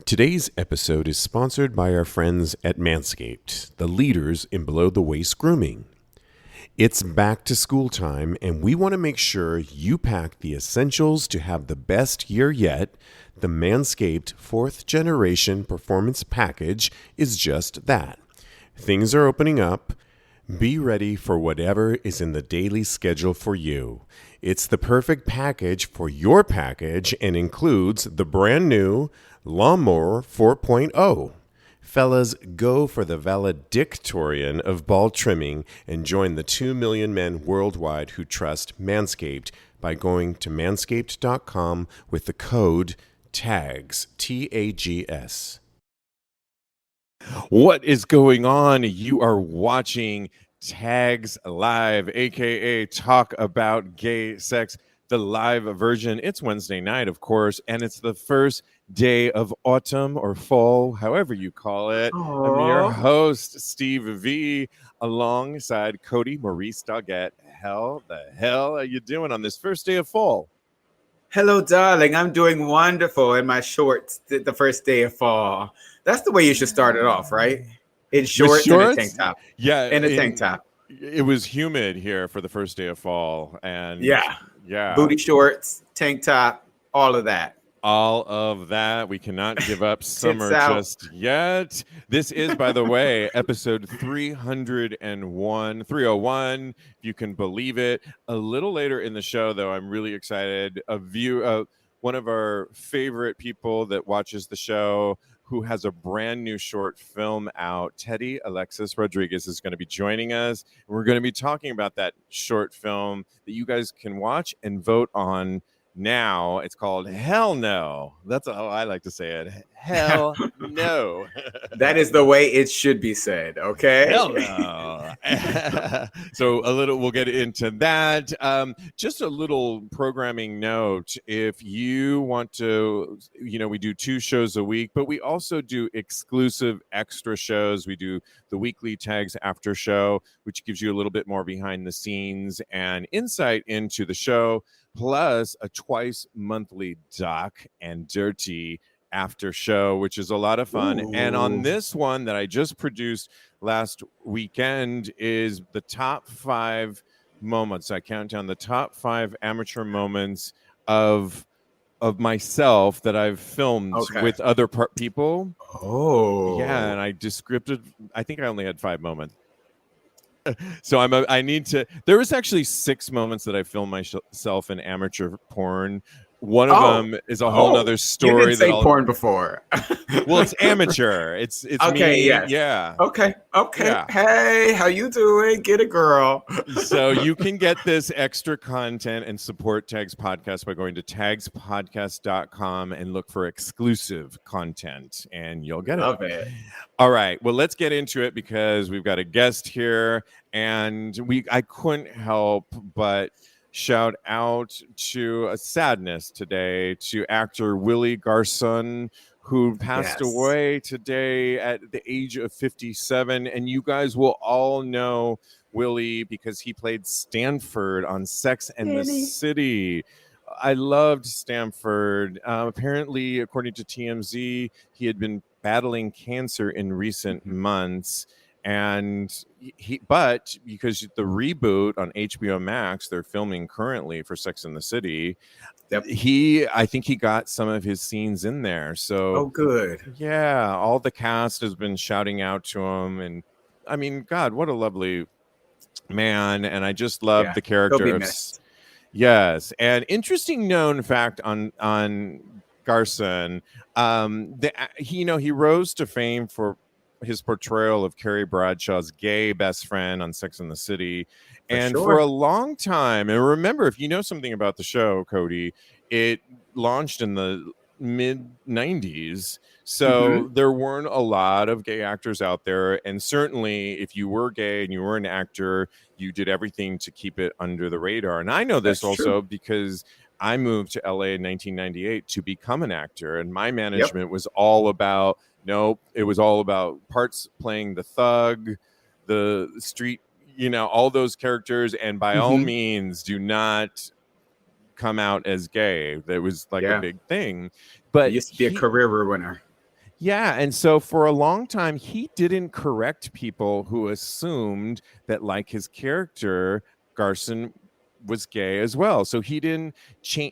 Today's episode is sponsored by our friends at Manscaped, the leaders in below-the-waist grooming. It's back to school time, and we want to make sure you pack the essentials to have the best year yet. The Manscaped 4th Generation Performance Package is just that. Things are opening up. Be ready for whatever is in the daily schedule for you. It's the perfect package for your package and includes the brand new Lawnmower 4.0. Fellas, go for the valedictorian of ball trimming and join the 2 million men worldwide who trust Manscaped by going to manscaped.com with the code TAGS, TAGS. What is going on? You are watching Tags Live, aka Talk About Gay Sex, the live version. It's Wednesday night, of course, and it's the first day of autumn or fall, however you call it. Aww. I'm your host, Steve V, alongside Kodi Maurice Doggette. How the hell are you doing on this first day of fall? Hello, darling. I'm doing wonderful in my shorts the first day of fall. That's the way you should start it off, right? In shorts and a tank top. Yeah. And a tank top. It was humid here for the first day of fall. And yeah. Booty shorts, tank top, all of that. All of that. We cannot give up summer just yet. This is, by the way, episode 301. If you can believe it. A little later in the show, though, I'm really excited. One of our favorite people that watches the show, who has a brand new short film out, Teddy Alexis Rodriguez, is going to be joining us. We're going to be talking about that short film that you guys can watch and vote on now. It's called Hell No. That's how I like to say it. Hell no. That is the way it should be said, okay? Hell no. So we'll get into that. Just a little programming note. If you want to, we do 2 shows a week, but we also do exclusive extra shows. We do the weekly Tags After Show, which gives you a little bit more behind the scenes and insight into the show, plus a twice monthly doc and dirty after show, which is a lot of fun. Ooh. And on this one that I just produced last weekend is the top 5 moments. I count down the top 5 amateur moments of myself that I've filmed with other people. Oh, yeah. And I think I only had 5 moments. So there was actually 6 moments that I filmed myself in amateur porn. One of them is a whole nother story. You didn't say porn before. Well, it's amateur. It's okay, me. Yes. Yeah. Okay. Yeah. Hey, how you doing? Get a girl. So you can get this extra content and support Tags Podcast by going to TAGSPodcast.com and look for exclusive content, and you'll get it. Love it. All right. Well, let's get into it because we've got a guest here, and I couldn't help but shout out to a sadness today to actor Willie Garson, who passed away today at the age of 57. And you guys will all know Willie because he played Stanford on Sex and the City. I loved Stanford. Apparently, according to TMZ, he had been battling cancer in recent months. And but because the reboot on HBO Max, they're filming currently for Sex and the City. Yep. I think he got some of his scenes in there. So, good. Yeah, all the cast has been shouting out to him, and I mean, God, what a lovely man! And I just love the character of. Yes, and interesting known fact on Garson, he rose to fame for his portrayal of Carrie Bradshaw's gay best friend on Sex and the City. And for a long time, and remember, if you know something about the show, Kodi, it launched in the mid-90s. So there weren't a lot of gay actors out there. And certainly if you were gay and you were an actor, you did everything to keep it under the radar. And I know this because I moved to LA in 1998 to become an actor. And my management was all about it was all about parts playing the thug, the street, all those characters. And by all means, do not come out as gay. That was like a big thing. But it used to be a career ruiner. Yeah, and so for a long time, he didn't correct people who assumed that, like his character, Garson was gay as well. So he didn't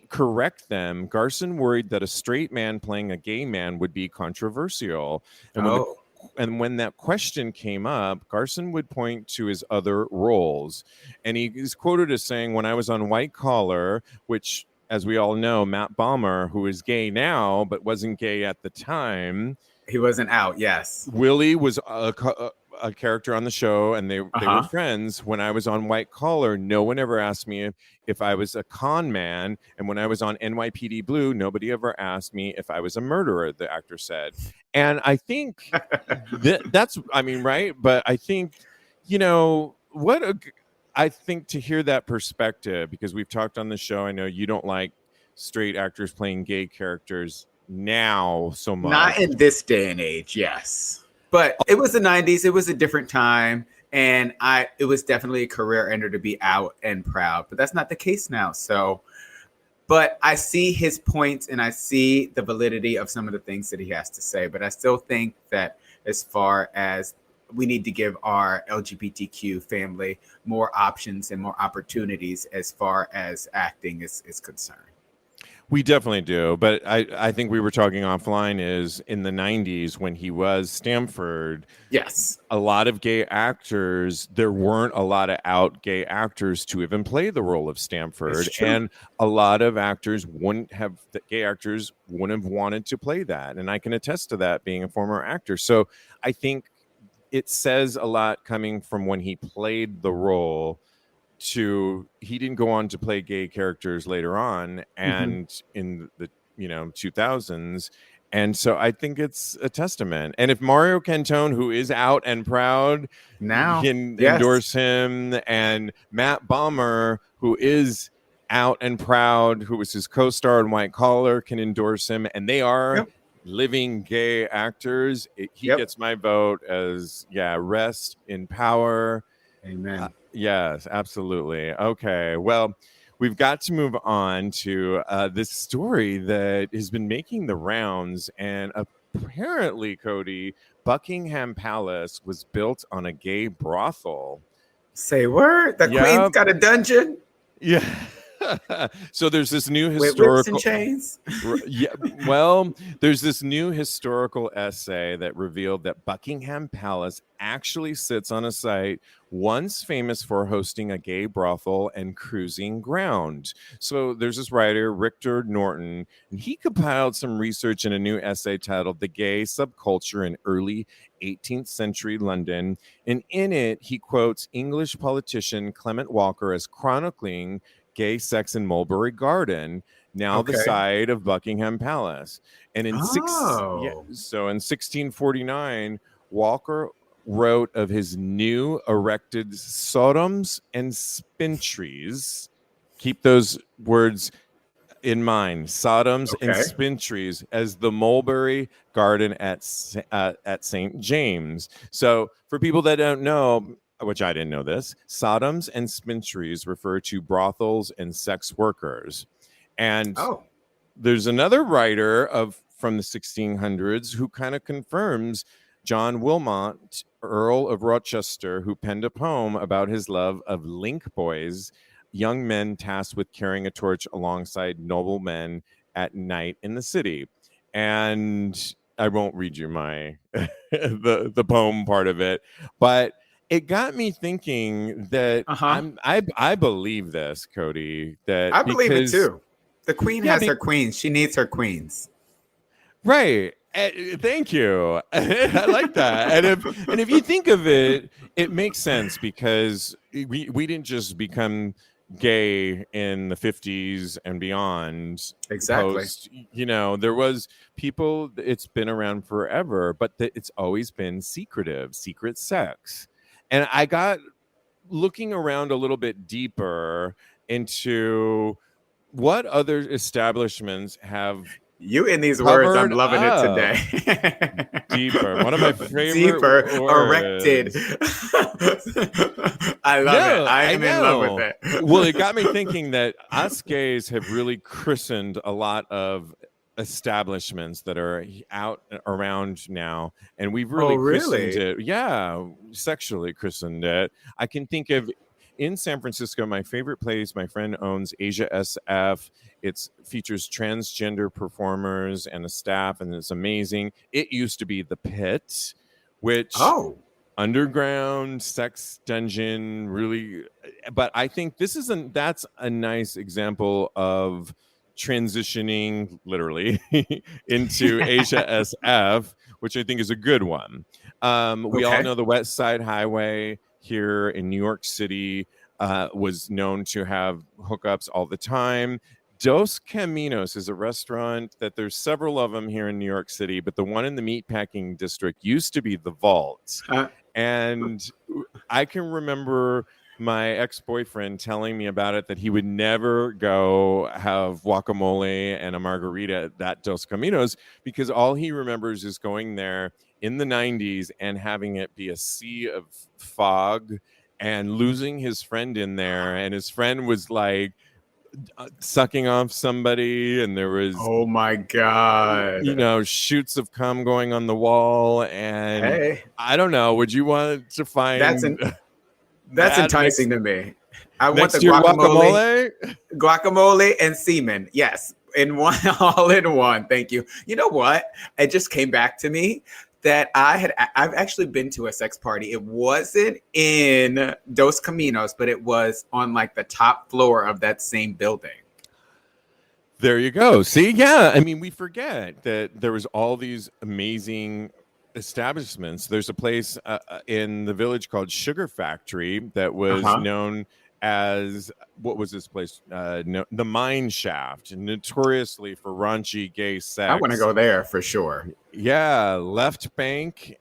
correct them. Garson worried that a straight man playing a gay man would be controversial. And when that question came up, Garson would point to his other roles. And he is quoted as saying, when I was on White Collar, which, as we all know, Matt Bomer, who is gay now but wasn't gay at the time. He wasn't out, yes. Willie was a character on the show, and they were friends. When I was on White Collar, no one ever asked me if I was a con man. And when I was on NYPD Blue, nobody ever asked me if I was a murderer, the actor said. And I think that's, I mean, right? But I think, I think to hear that perspective, because we've talked on the show, I know you don't like straight actors playing gay characters now so much. Not in this day and age, yes. But it was the 90s. It was a different time. And it was definitely a career ender to be out and proud. But that's not the case now. So, but I see his points and I see the validity of some of the things that he has to say. But I still think that as far as we need to give our LGBTQ family more options and more opportunities as far as acting is concerned. We definitely do. But I think we were talking offline is in the 90s when he was Stamford. Yes. A lot of gay actors, there weren't a lot of out gay actors to even play the role of Stamford. And a lot of actors gay actors wouldn't have wanted to play that. And I can attest to that being a former actor. So I think it says a lot coming from when he played the role to he didn't go on to play gay characters later on and in the 2000s. And so I think it's a testament. And if Mario Cantone, who is out and proud, now can endorse him, and Matt Bomer, who is out and proud, who was his co-star in White Collar, can endorse him, and they are living gay actors, he gets my vote as rest in power. Amen. Yes, absolutely. Okay, well, we've got to move on to this story that has been making the rounds, and apparently, Kodi, Buckingham Palace was built on a gay brothel. Say word? The Queen's got a dungeon? Yeah. So there's this new historical chains. There's this new historical essay that revealed that Buckingham Palace actually sits on a site once famous for hosting a gay brothel and cruising ground. So there's this writer, Richter Norton, and he compiled some research in a new essay titled "The Gay Subculture in Early 18th Century London." And in it, he quotes English politician Clement Walker as chronicling gay sex in Mulberry Garden, now the site of Buckingham Palace. And in 1649, Walker wrote of his new erected sodoms and spintries. Keep those words in mind, sodoms and spintries, as the Mulberry Garden at St. James. So for people that don't know, which I didn't know this, sodoms and spintries refer to brothels and sex workers. And there's another writer from the 1600s who kind of confirms John Wilmot, Earl of Rochester, who penned a poem about his love of link boys, young men tasked with carrying a torch alongside noblemen at night in the city. And I won't read you my the poem part of it, but it got me thinking that I believe this, Kodi. That I believe it too. The Queen has her queens. She needs her queens. Right. Thank you. I like that. And if you think of it, it makes sense because we didn't just become gay in the 50s and beyond. Exactly. There was people, it's been around forever, but it's always been secret sex. And I got looking around a little bit deeper into what other establishments have. You in these words, I'm loving it today. Deeper. One of my favorite deeper, words. erected. I love it. I am in love with it. Well, it got me thinking that us gays have really christened a lot of establishments that are out around now, and we've Oh, really christened really? it. Yeah, sexually christened it. I can think of in San Francisco, my favorite place. My friend owns Asia SF. It features transgender performers and a staff, and it's amazing. It used to be the Pit, which underground sex dungeon, really. But I think that's a nice example of transitioning literally into Asia SF, which I think is a good one. We all know the West Side Highway here in New York City was known to have hookups all the time. Dos Caminos is a restaurant that there's several of them here in New York City, but the one in the meatpacking district used to be the Vault. And I can remember my ex-boyfriend telling me about it, that he would never go have guacamole and a margarita at that Dos Caminos because all he remembers is going there in the 90s and having it be a sea of fog and losing his friend in there. And his friend was like sucking off somebody, and there was, oh my God, shoots of cum going on the wall. And I don't know, would you want to find that's enticing to me? I want the guacamole and semen. Yes, in one, all in one. Thank you. You know what? It just came back to me that I've actually been to a sex party. It wasn't in Dos Caminos, but it was on like the top floor of that same building. There you go. See, yeah. I mean, we forget that there was all these amazing establishments. There's a place in the Village called Sugar Factory that was known as, what was this place? The Mine Shaft, notoriously for raunchy gay sex. I want to go there for sure. Yeah, Left Bank,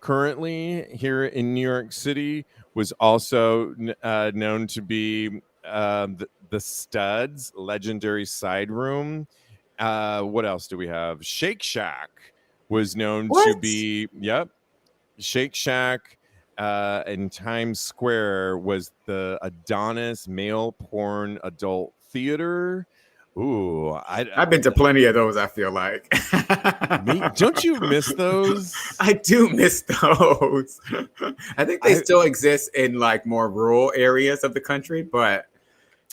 currently here in New York City, was also known to be the Studs, legendary side room. What else do we have? Shake Shack was known to be, Shake Shack in Times Square was the Adonis male porn adult theater. Ooh, I've been to plenty of those, I feel like. Don't you miss those? I do miss those. I think they still exist in like more rural areas of the country, but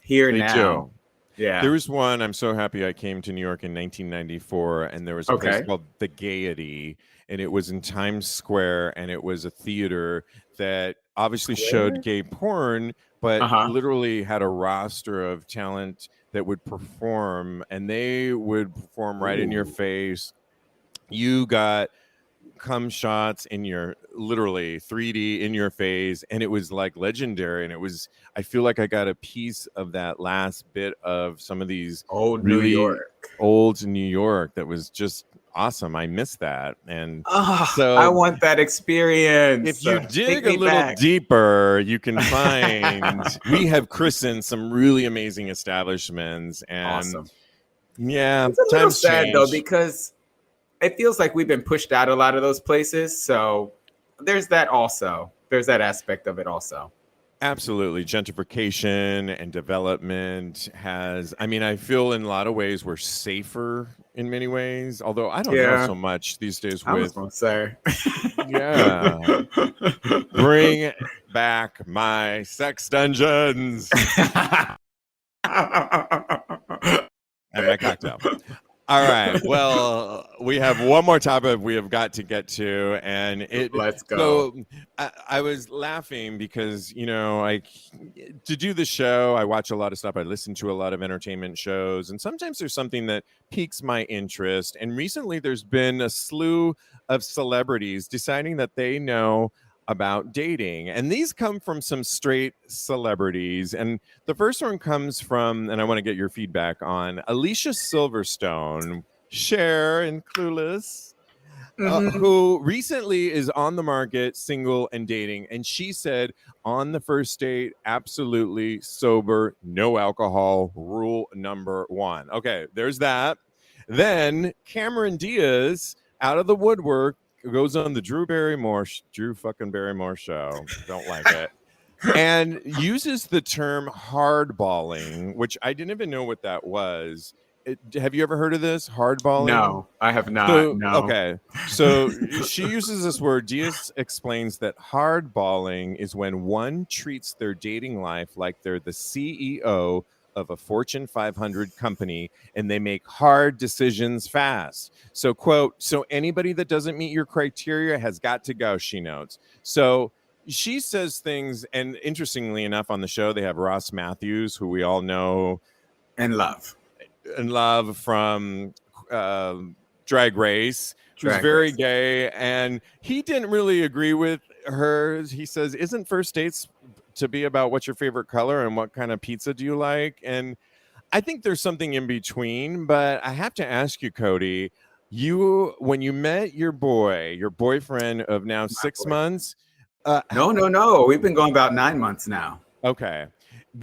here now. Yeah. There was one, I'm so happy I came to New York in 1994, and there was a place called The Gaiety, and it was in Times Square, and it was a theater that obviously showed gay porn, but literally had a roster of talent that would perform, and they would perform right in your face. You got cum shots in your, literally 3D in your face, and it was like legendary. And it was, I feel like I got a piece of that last bit of some of these old New York that was just awesome. I miss that. And so I want that experience. If you dig a little deeper, you can find we have christened some really amazing establishments. And yeah, it's a little sad though, because it feels like we've been pushed out a lot of those places. So there's that also. There's that aspect of it also. Absolutely. Gentrification and development has, I mean, I feel in a lot of ways we're safer in many ways, although I don't know so much these days. I was going to say. Bring back my sex dungeons. And my cocktail. All right. Well, we have one more topic we have got to get to, and let's go. So I was laughing because, to do the show, I watch a lot of stuff. I listen to a lot of entertainment shows, and sometimes there's something that piques my interest. And recently, there's been a slew of celebrities deciding that they know about dating, and these come from some straight celebrities. And the first one comes from, and I want to get your feedback on, Alicia Silverstone, Cher and Clueless, who recently is on the market, single and dating. And she said on the first date, absolutely sober, no alcohol, rule number one. Okay, there's that. Then Cameron Diaz, out of the woodwork, goes on the Drew fucking Barrymore show. Don't like it. And uses the term hardballing, which I didn't even know what that was. Have you ever heard of this hardballing? No, I have not. So, No. okay. So she uses this word. Diaz explains that hardballing is when one treats their dating life like they're the CEO of a Fortune 500 company and they make hard decisions fast. So, quote, so anybody that doesn't meet your criteria has got to go, she notes. So she says things, and interestingly enough, on the show, they have Ross Matthews, who we all know and love from Drag Race, who's very gay, and he didn't really agree with her. He says, isn't first dates to be about what's your favorite color and what kind of pizza do you like? And I think there's something in between, but I have to ask you, Kodi, when you met your boyfriend of now 6 months. No. We've been going about 9 months now. Okay.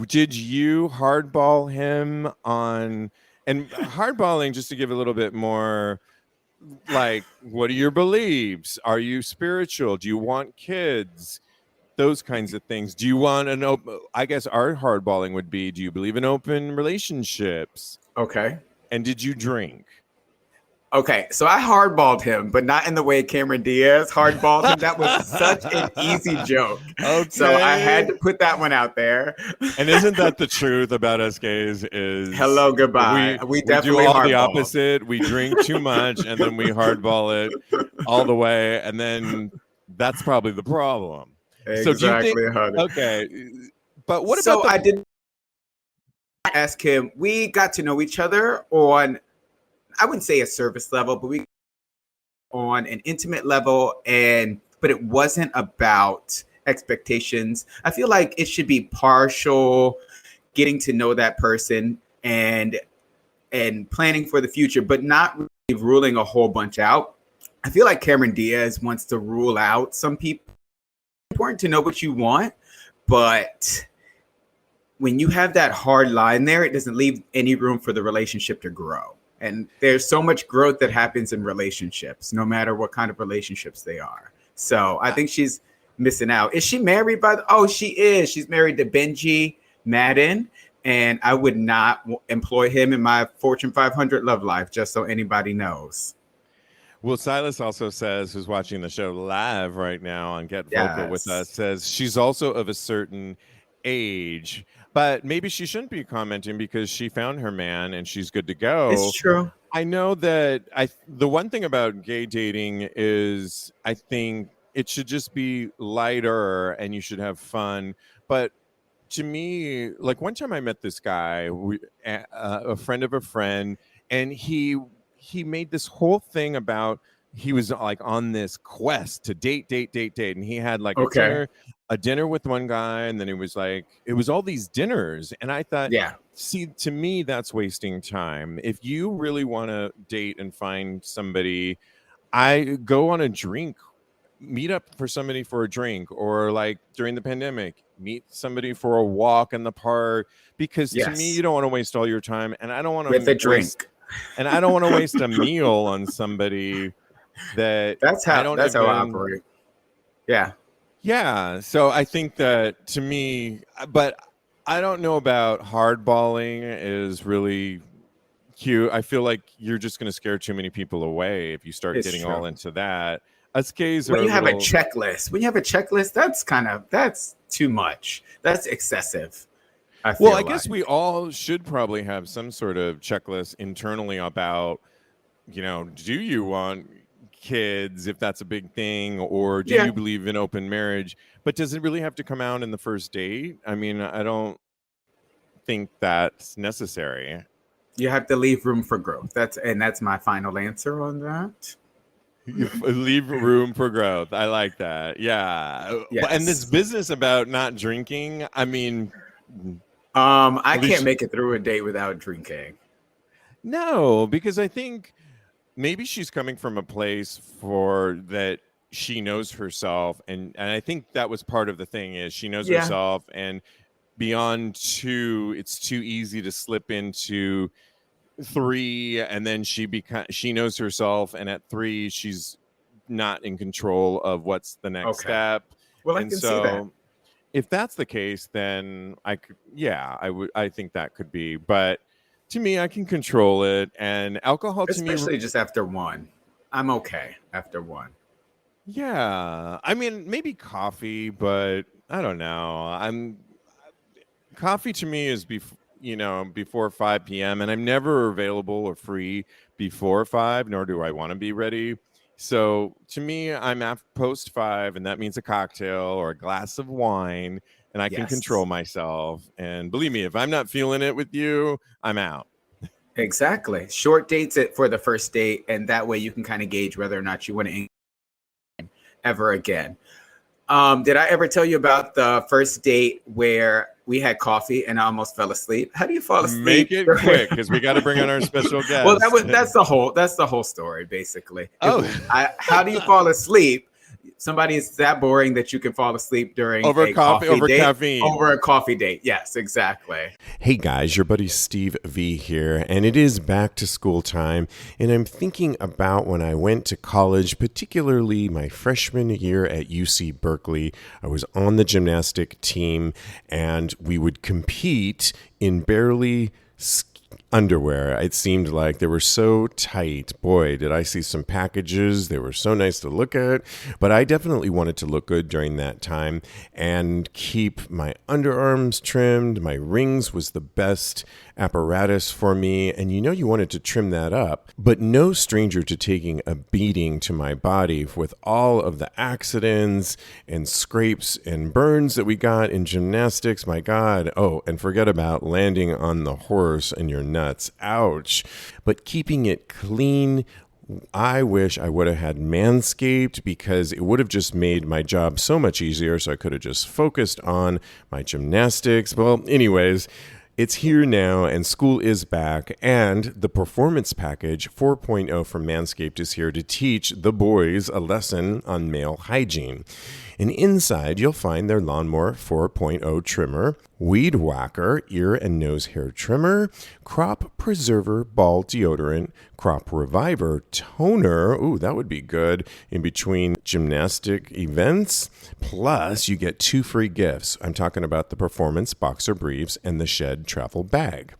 Did you hardball him on, and hardballing, just to give a little bit more, like, what are your beliefs? Are you spiritual? Do you want kids? Those kinds of things. Do you want an open, I guess our hardballing would be, do you believe in open relationships? Okay. And did you drink? Okay, so I hardballed him, but not in the way Cameron Diaz hardballed him. That was such an easy joke. Okay. So I had to put that one out there. And isn't that the truth about us gays? Is hello, goodbye. We definitely do all the opposite. We drink too much and then we hardball it all the way, and then that's probably the problem. Exactly. So do you think, okay, but what about I did ask him. We got to know each other on, I wouldn't say a service level, but we on an intimate level, but it wasn't about expectations. I feel like it should be partial, getting to know that person and planning for the future, but not really ruling a whole bunch out. I feel like Cameron Diaz wants to rule out some people. It's important to know what you want, but when you have that hard line there, it doesn't leave any room for the relationship to grow. And there's so much growth that happens in relationships, no matter what kind of relationships they are. So I think she's missing out. Is she married she is. She's married to Benji Madden. And I would not employ him in my Fortune 500 love life, just so anybody knows. Well, Silas also says, who's watching the show live right now on Get Vocal with us, says she's also of a certain age. But maybe she shouldn't be commenting because she found her man and she's good to go. It's true. I know that the one thing about gay dating is I think it should just be lighter and you should have fun. But to me, like one time I met this guy, a friend of a friend, and he made this whole thing about he was like on this quest to date, and he had like a dinner with one guy, and then it was all these dinners, and I thought, see, to me that's wasting time. If you really want to date and find somebody, I go on a drink, meet up for somebody for a drink, or like during the pandemic, meet somebody for a walk in the park, because to me you don't want to waste all your time, and I don't want to with a drink. And I don't want to waste a meal on somebody that's how I operate. Yeah. So I think that to me, but I don't know about hardballing is really cute. I feel like you're just going to scare too many people away if you start getting all into that. Us gays are when you have a checklist, that's too much. That's excessive. I guess we all should probably have some sort of checklist internally about, do you want kids, if that's a big thing, or do you believe in open marriage? But does it really have to come out in the first date? I mean, I don't think that's necessary. You have to leave room for growth. That's my final answer on that. You leave room for growth. I like that. Yeah. Yes. And this business about not drinking, I mean, I can't make it through a date without drinking. No, because I think maybe she's coming from a place that she knows herself, and I think that was part of the thing is she knows herself, and beyond 2, it's too easy to slip into 3, and then she knows herself, and at 3 she's not in control of what's the next step. Well, I can see that. If that's the case, then I think that could be. But To me, I can control it. And alcohol to me, especially just after one. I'm okay after one. Yeah. I mean, maybe coffee, but I don't know. Coffee to me is before 5 p.m. and I'm never available or free before 5, nor do I want to be ready. So to me, I'm post 5, and that means a cocktail or a glass of wine, and I can control myself. And believe me, if I'm not feeling it with you, I'm out. Exactly. Short dates it for the first date, and that way you can kind of gauge whether or not you want to ever again. Did I ever tell you about the first date where we had coffee and I almost fell asleep? How do you fall asleep? Make it quick, because we got to bring on our special guest. Well, that's the whole story, basically. How do you fall asleep? Somebody is that boring that you can fall asleep during over caffeine. Over a coffee date. Yes, exactly. Hey guys, your buddy Steve V here, and it is back to school time, and I'm thinking about when I went to college, particularly my freshman year at UC Berkeley. I was on the gymnastic team, and we would compete in barely underwear. It seemed like they were so tight. Boy, did I see some packages. They were so nice to look at, but I definitely wanted to look good during that time and keep my underarms trimmed. My rings was the best apparatus for me, and you wanted to trim that up, but no stranger to taking a beating to my body with all of the accidents and scrapes and burns that we got in gymnastics. My God. Oh, and forget about landing on the horse and your nuts. Ouch. But keeping it clean, I wish I would have had Manscaped, because it would have just made my job so much easier, so I could have just focused on my gymnastics. Well, anyways, it's here now, and school is back, and the Performance Package 4.0 from Manscaped is here to teach the boys a lesson on male hygiene. And inside, you'll find their Lawnmower 4.0 trimmer, Weed Whacker ear and nose hair trimmer, Crop Preserver ball deodorant, Crop Reviver toner. Ooh, that would be good in between gymnastic events. Plus, you get 2 free gifts. I'm talking about the Performance Boxer Briefs and the Shed Travel Bag.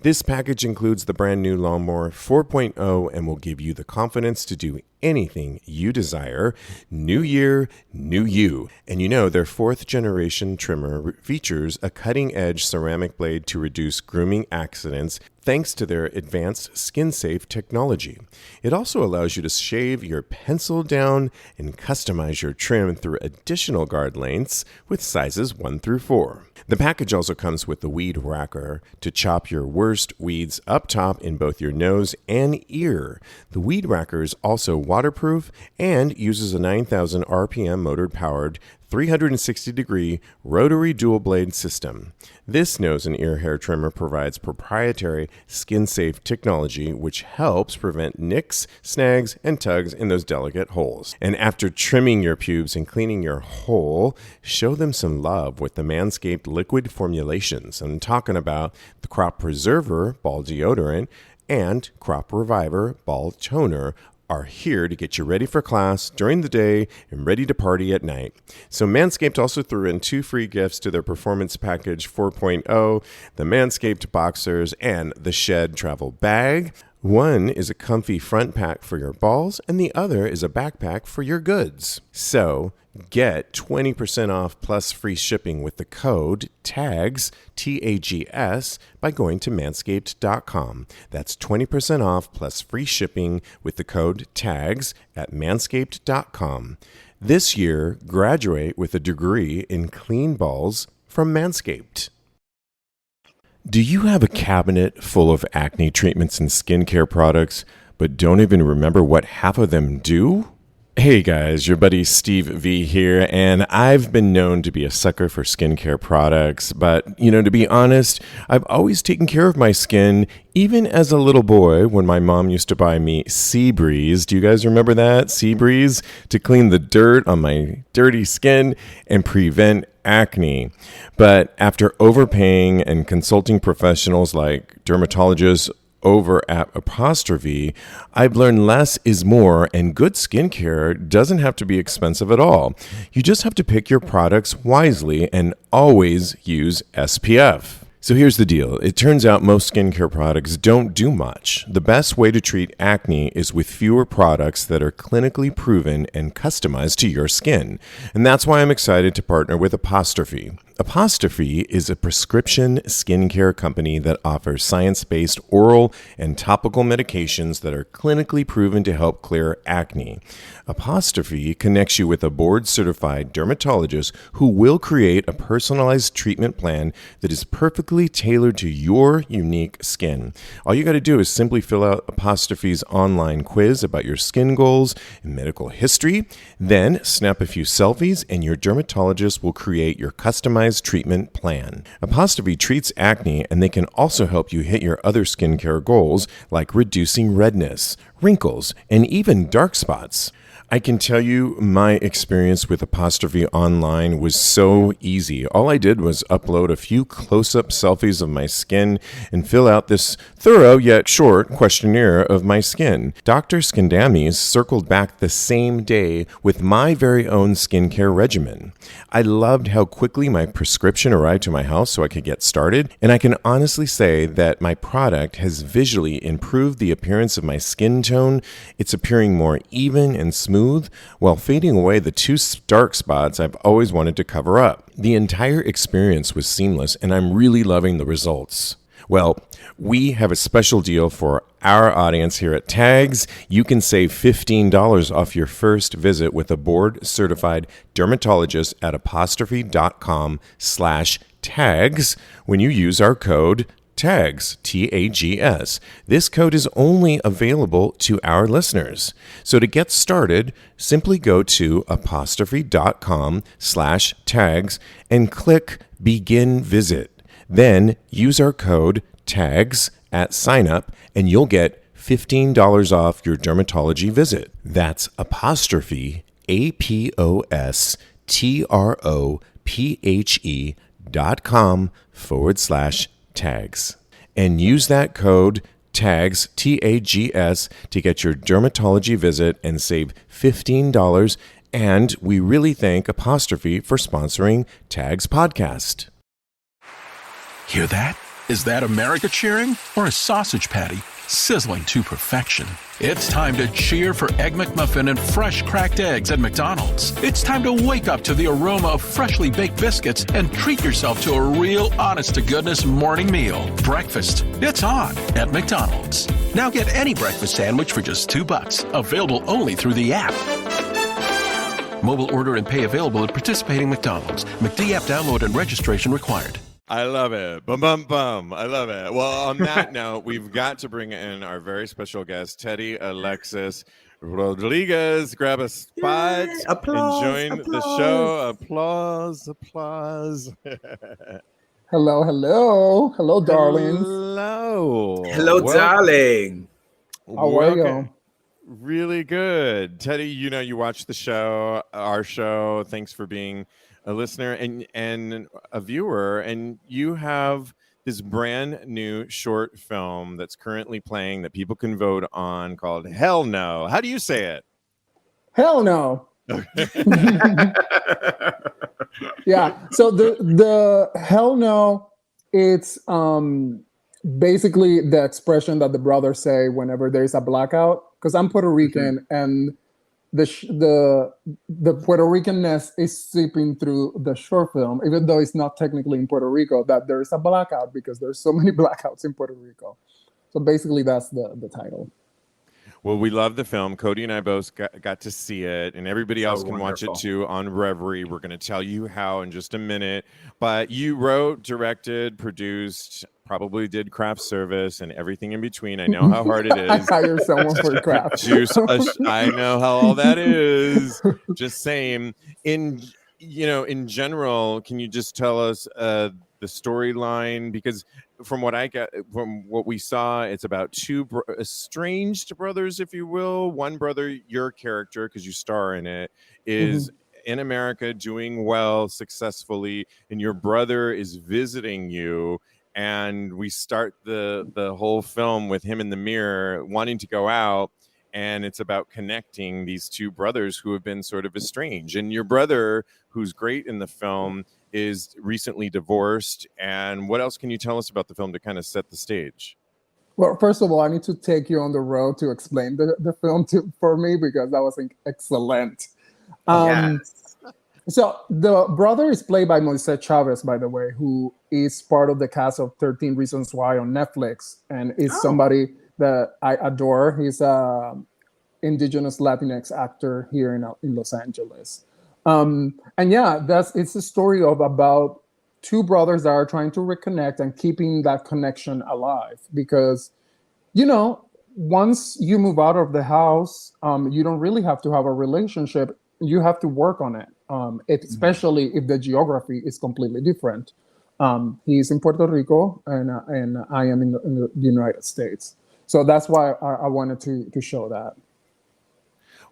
This package includes the brand new Lawnmower 4.0 and will give you the confidence to do anything you desire. New year, new you. And their 4th generation trimmer features a cutting-edge ceramic blade to reduce grooming accidents thanks to their advanced skin-safe technology. It also allows you to shave your pencil down and customize your trim through additional guard lengths with sizes 1 through 4. The package also comes with the Weed Whacker to chop your worst weeds up top in both your nose and ear. The Weed Whacker is also waterproof and uses a 9,000 RPM motor-powered 360-degree rotary dual-blade system. This nose and ear hair trimmer provides proprietary skin-safe technology which helps prevent nicks, snags, and tugs in those delicate holes. And after trimming your pubes and cleaning your hole, show them some love with the Manscaped liquid formulations. I'm talking about the Crop Preserver ball deodorant and Crop Reviver ball toner are here to get you ready for class during the day and ready to party at night. So Manscaped also threw in 2 free gifts to their Performance Package 4.0, the Manscaped Boxers and the Shed Travel Bag. One is a comfy front pack for your balls, and the other is a backpack for your goods. So get 20% off plus free shipping with the code TAGS, TAGS, by going to manscaped.com. That's 20% off plus free shipping with the code TAGS at manscaped.com. This year, graduate with a degree in clean balls from Manscaped. Do you have a cabinet full of acne treatments and skincare products, but don't even remember what half of them do? Hey guys, your buddy Steve V here, and I've been known to be a sucker for skincare products, but, to be honest, I've always taken care of my skin, even as a little boy when my mom used to buy me Sea Breeze. Do you guys remember that? Sea Breeze? To clean the dirt on my dirty skin and prevent acne. But after overpaying and consulting professionals like dermatologists over at Apostrophe, I've learned less is more, and good skincare doesn't have to be expensive at all. You just have to pick your products wisely and always use SPF. So here's the deal. It turns out most skincare products don't do much. The best way to treat acne is with fewer products that are clinically proven and customized to your skin. And that's why I'm excited to partner with Apostrophe. Apostrophe is a prescription skincare company that offers science-based oral and topical medications that are clinically proven to help clear acne. Apostrophe connects you with a board-certified dermatologist who will create a personalized treatment plan that is perfectly tailored to your unique skin. All you got to do is simply fill out Apostrophe's online quiz about your skin goals and medical history, then snap a few selfies, and your dermatologist will create your customized treatment plan. Apostrophe treats acne, and they can also help you hit your other skincare goals like reducing redness, wrinkles, and even dark spots. I can tell you my experience with Apostrophe online was so easy. All I did was upload a few close-up selfies of my skin and fill out this thorough yet short questionnaire of my skin. Dr. Skindamis circled back the same day with my very own skincare regimen. I loved how quickly my prescription arrived to my house so I could get started, and I can honestly say that my product has visually improved the appearance of my skin tone. It's appearing more even and smooth while fading away the two dark spots I've always wanted to cover up. The entire experience was seamless, and I'm really loving the results. Well, we have a special deal for our audience here at TAGS. You can save $15 off your first visit with a board-certified dermatologist at apostrophe.com/tags when you use our code TAGS, TAGS. This code is only available to our listeners. So to get started, simply go to apostrophe.com/tags and click Begin Visit. Then use our code TAGS at sign up and you'll get $15 off your dermatology visit. That's apostrophe, apostrophe.com/tags. And use that code TAGS, TAGS, to get your dermatology visit and save $15. And we really thank Apostrophe for sponsoring TAGS Podcast. Hear that? Is that America cheering or a sausage patty sizzling to perfection? It's time to cheer for Egg McMuffin and fresh cracked eggs at McDonald's. It's time to wake up to the aroma of freshly baked biscuits and treat yourself to a real honest-to-goodness morning meal. Breakfast, it's on at McDonald's. Now get any breakfast sandwich for just $2. Available only through the app. Mobile order and pay available at participating McDonald's. McD app download and registration required. I love it. Bum, bum, bum. I love it. Well, on that note, we've got to bring in our very special guest, Teddy Alexis Rodriguez. Grab a spot. Yay, applause, and join the show. Applause, applause. Hello, hello. Hello, darlings. Hello, darling. How are you? Really good. Teddy, you watch the show, our show. Thanks for being a listener and a viewer, and you have this brand new short film that's currently playing that people can vote on called Hell No. How do you say it? Hell no. Yeah. So the hell no, it's basically the expression that the brothers say whenever there's a blackout. Because I'm Puerto Rican, and the Puerto Ricanness is seeping through the short film, even though it's not technically in Puerto Rico, that there is a blackout because there's so many blackouts in Puerto Rico. So basically that's the title. Well, we love the film. Kodi and I both got to see it, and everybody else can watch it too on Reverie. We're going to tell you how in just a minute. But you wrote, directed, produced, probably did craft service and everything in between. I know how hard it is. I hire someone for craft. I know how all that is. Just saying. In general, can you just tell us the storyline? Because from what we saw, it's about two estranged brothers, if you will. One brother, your character, because you star in it, is in America doing well successfully, and your brother is visiting you. And we start the whole film with him in the mirror wanting to go out, and it's about connecting these two brothers who have been sort of estranged. And your brother, who's great in the film, is recently divorced. And what else can you tell us about the film to kind of set the stage? Well, first of all, I need to take you on the road to explain the film for me, because that was excellent. Yes. So the brother is played by Moises Chavez, by the way, who is part of the cast of 13 Reasons Why on Netflix, and is somebody that I adore. He's a indigenous Latinx actor here in Los Angeles. And yeah, it's a story of about two brothers that are trying to reconnect and keeping that connection alive, because, you know, once you move out of the house, you don't really have to have a relationship. You have to work on it, especially if the geography is completely different. He's in Puerto Rico, and I am in the United States. So that's why I wanted to show that.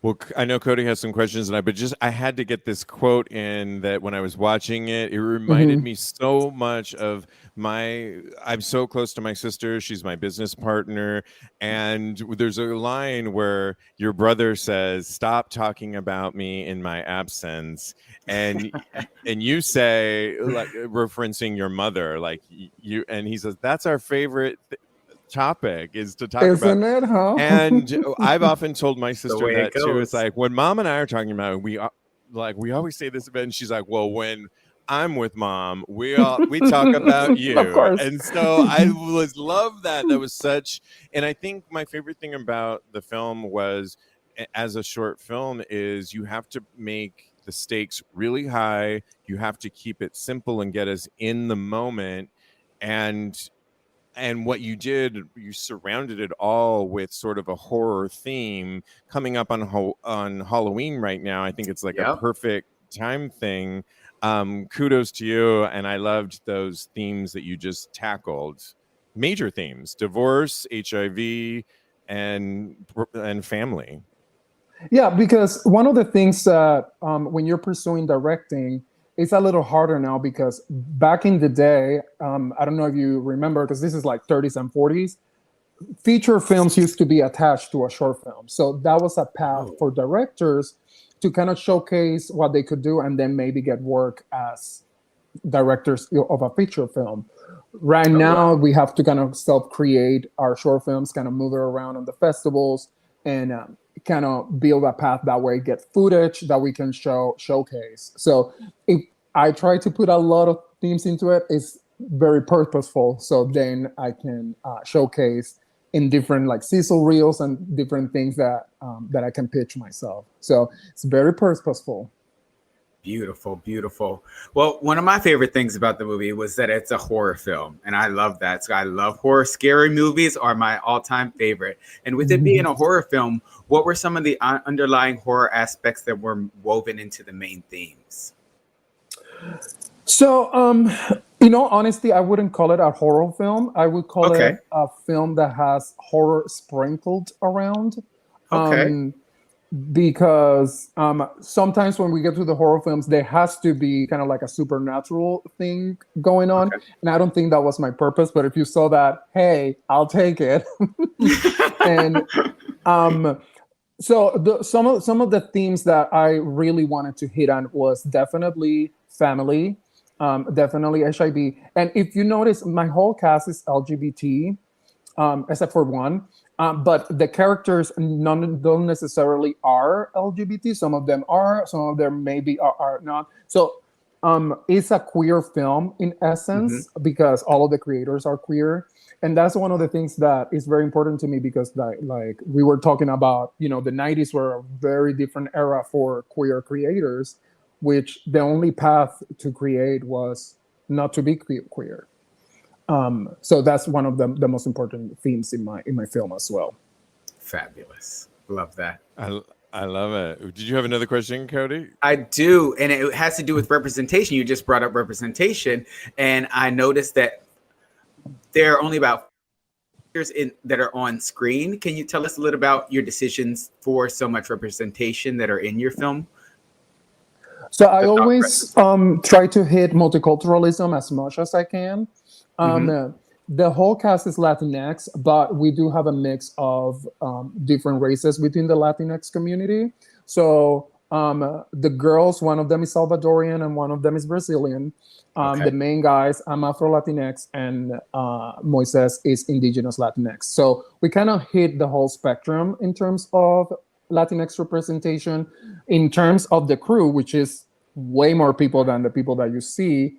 Well, I know Kodi has some questions, but I had to get this quote in that when I was watching it, it reminded me so much of I'm so close to my sister. She's my business partner. And there's a line where your brother says, "Stop talking about me in my absence." And you say, like, referencing your mother, like and he says, "That's our favorite topic, is to talk Isn't about it, huh? And I've often told my sister that it too. It's like, when Mom and I are talking about it, we always say this event, and she's like, "Well, when I'm with Mom, we talk about you." Of course. And so I love that. That was such. And I think my favorite thing about the film was, as a short film, is you have to make the stakes really high. You have to keep it simple and get us in the moment. And what you did, you surrounded it all with sort of a horror theme. Coming up on Halloween right now, I think it's like a perfect time thing. Kudos to you, and I loved those themes that you just tackled. Major themes: divorce, HIV, and family. Yeah, because one of the things that when you're pursuing directing, it's a little harder now, because back in the day, I don't know if you remember, because this is like 30s and 40s, feature films used to be attached to a short film. So that was a path for directors to kind of showcase what they could do, and then maybe get work as directors of a feature film. Right now, we have to kind of self-create our short films, kind of move it around on the festivals, and kind of build a path that way, get footage that we can showcase. So if I try to put a lot of themes into it, it's very purposeful. So then I can showcase in different like sizzle reels and different things that I can pitch myself. So it's very purposeful. Beautiful, beautiful. Well, one of my favorite things about the movie was that it's a horror film, and I love that. So I love horror. Scary movies are my all-time favorite. And with it being a horror film, what were some of the underlying horror aspects that were woven into the main themes? So, honestly, I wouldn't call it a horror film. I would call it a film that has horror sprinkled around. Because sometimes when we get to the horror films, there has to be kind of like a supernatural thing going on. And I don't think that was my purpose. But if you saw that, hey, I'll take it. And so some of the themes that I really wanted to hit on was definitely family, definitely HIV. And if you notice, my whole cast is LGBT, except for one. But the characters don't necessarily are LGBT. Some of them are, some of them maybe are not. So it's a queer film in essence, because all of the creators are queer. And that's one of the things that is very important to me, because like we were talking about, the 90s were a very different era for queer creators, which the only path to create was not to be queer. So that's one of the most important themes in my film as well. Fabulous. Love that. I love it. Did you have another question, Kodi? I do. And it has to do with representation. You just brought up representation. And I noticed that there are only about years that are on screen. Can you tell us a little about your decisions for so much representation that are in your film? So I always try to hit multiculturalism as much as I can. the whole cast is Latinx, but we do have a mix of different races within the Latinx community. So the girls, one of them is Salvadorian and one of them is Brazilian. The main guys, I'm Afro-Latinx, and Moises is Indigenous Latinx. So we kind of hit the whole spectrum in terms of Latinx representation. In terms of the crew, which is way more people than the people that you see,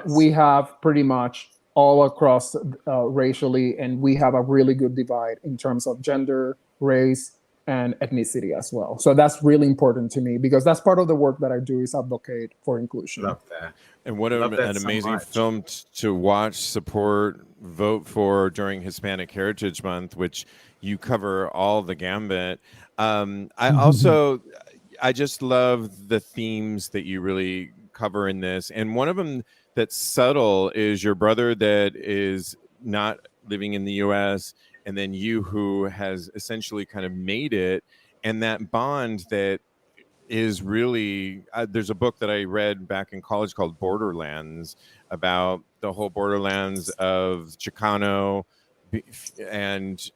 we have pretty much all across racially, and we have a really good divide in terms of gender, race, and ethnicity as well. So that's really important to me because that's part of the work that I do is advocate for inclusion. Love that. And what an amazing film to watch, support, vote for during Hispanic Heritage Month, which you cover all the gambit. I just love the themes that you really cover in this. And one of them that's subtle is your brother that is not living in the US, and then you who has essentially kind of made it, and that bond that is really there's a book that I read back in college called Borderlands about the whole borderlands of Chicano and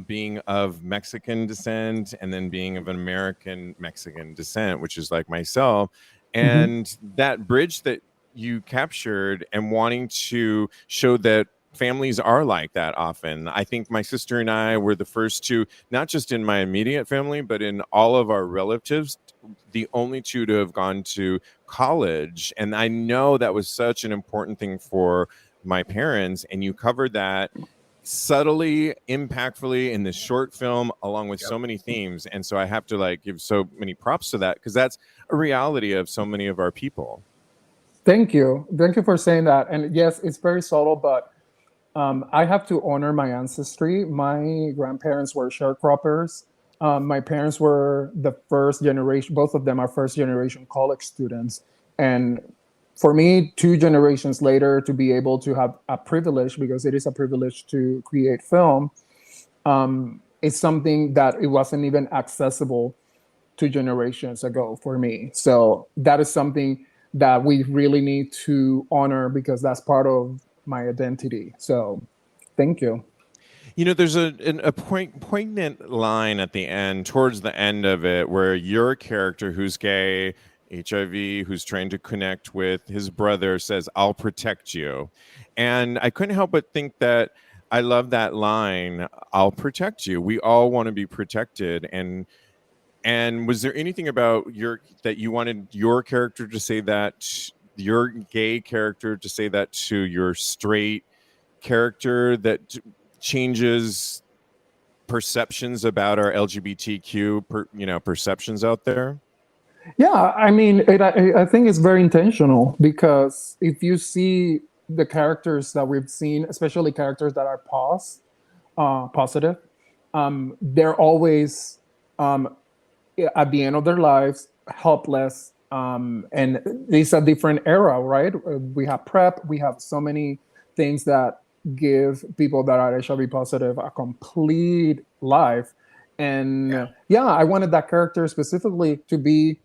being of Mexican descent, and then being of an American Mexican descent, which is like myself, and that bridge that you captured and wanting to show that families are like that often. I think my sister and I were the first two, not just in my immediate family, but in all of our relatives, the only two to have gone to college. And I know that was such an important thing for my parents. And you covered that subtly, impactfully in this short film, along with so many themes. And so I have to like give so many props to that, because that's a reality of so many of our people. Thank you. Thank you for saying that. And yes, it's very subtle, but I have to honor my ancestry. My grandparents were sharecroppers. My parents were the first generation. Both of them are first generation college students. And for me, 2 generations later, to be able to have a privilege, because it is a privilege to create film, is something that it wasn't even accessible 2 generations ago for me. So that is something that we really need to honor, because that's part of my identity. So thank you. You know, there's a poignant line at the end, towards the end of it, where your character, who's gay, HIV, who's trying to connect with his brother, says, "I'll protect you." And I couldn't help but think that I love that line, "I'll protect you." We all want to be protected. And was there anything about that you wanted your character to say that, your gay character to say that to your straight character, that changes perceptions about our LGBTQ perceptions out there? Yeah, I mean, I think it's very intentional, because if you see the characters that we've seen, especially characters that are positive, they're always at the end of their lives helpless, and it's a different era, right? We have PrEP, we have so many things that give people that are HIV positive a complete life. And I wanted that character specifically to be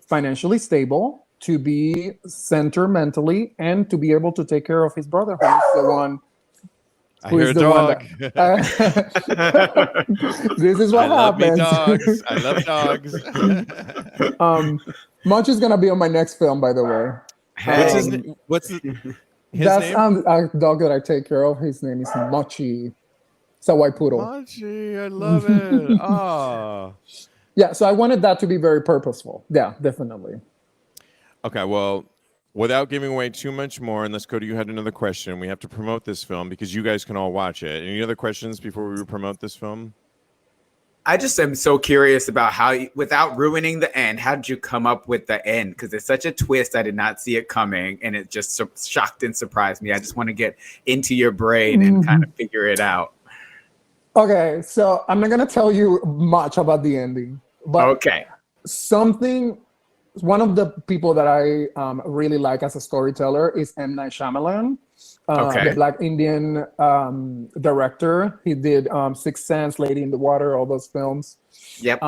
financially stable, to be centered mentally, and to be able to take care of his brother, who is the one. I hear a dog. This is what happens. Dogs. I love dogs. Munch is gonna be on my next film, by the way. What's his that's name? A dog that I take care of. His name is Mochi. It's a white poodle. Mochi, I love it. Oh. Yeah, so I wanted that to be very purposeful. Yeah, definitely. Okay, well, without giving away too much more, unless Kodi, you had another question, we have to promote this film because you guys can all watch it. Any other questions before we promote this film? I just am so curious about how, without ruining the end, how did you come up with the end? Because it's such a twist. I did not see it coming, and it just shocked and surprised me. I just want to get into your brain and kind of figure it out. Okay, so I'm not going to tell you much about the ending. But one of the people that I really like as a storyteller is M. Night Shyamalan, the Black Indian director. He did Sixth Sense, Lady in the Water, all those films. Yep.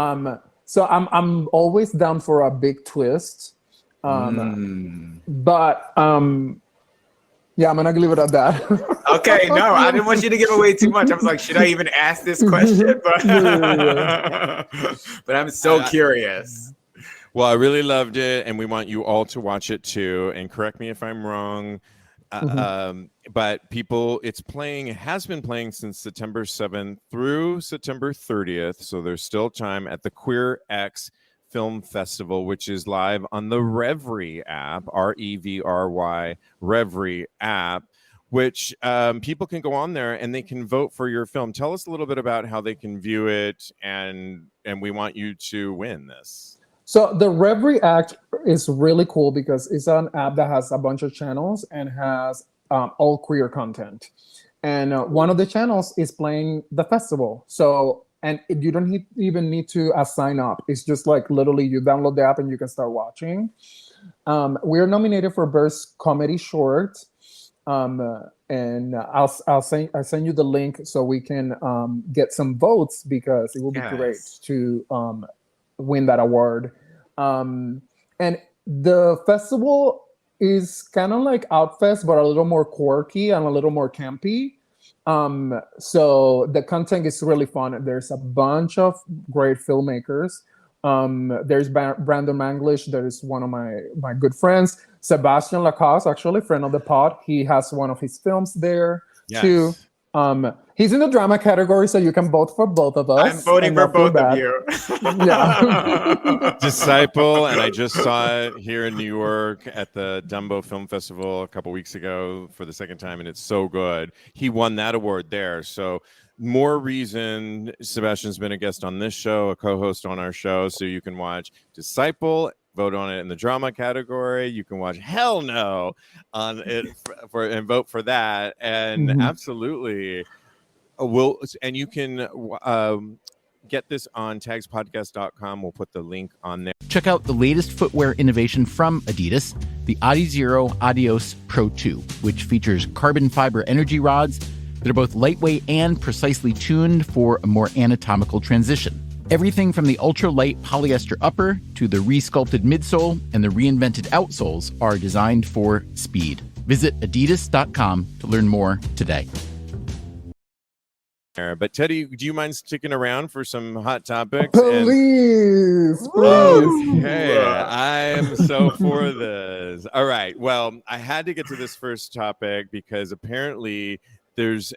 So I'm always down for a big twist. But Yeah, I'm gonna leave it at that. Okay, no, I didn't want you to give away too much. I was like, should I even ask this question? But, but I'm so curious. Well, I really loved it, and we want you all to watch it too. And correct me if I'm wrong. But people, it has been playing since September 7th through September 30th. So there's still time at the Queer X Film Festival, which is live on the Revry app, REVRY, Revry app, which people can go on there and they can vote for your film. Tell us a little bit about how they can view it, and we want you to win this. So the Revry app is really cool because it's an app that has a bunch of channels and has all queer content. And one of the channels is playing the festival. So, and you don't even need to sign up. It's just like literally you download the app and you can start watching. We're nominated for Best Comedy Short. And I'll send you the link so we can get some votes, because it will be great to win that award. And the festival is kind of like Outfest, but a little more quirky and a little more campy. So the content is really fun. There's a bunch of great filmmakers. There's Brandon Manglish, that is one of my good friends. Sebastian Lacoste, actually friend of the pod. He has one of his films there too. He's in the drama category, so you can vote for both of us. I'm voting for both of you. Yeah. Disciple, and I just saw it here in New York at the Dumbo Film Festival a couple weeks ago for the second time, and it's so good. He won that award there, so more reason Sebastian's been a guest on this show, a co-host on our show, so you can watch Disciple, vote on it in the drama category. You can watch Hell No on it and vote for that, and absolutely and you can get this on TAGSPodcast.com. We'll put the link on there. Check out the latest footwear innovation from Adidas, the Adizero Adios Pro 2, which features carbon fiber energy rods that are both lightweight and precisely tuned for a more anatomical transition. Everything from the ultra-light polyester upper to the re-sculpted midsole and the reinvented outsoles are designed for speed. Visit adidas.com to learn more today. But Teddy, do you mind sticking around for some hot topics? Please. Okay, I am so for this. All right. Well, I had to get to this first topic because apparently there's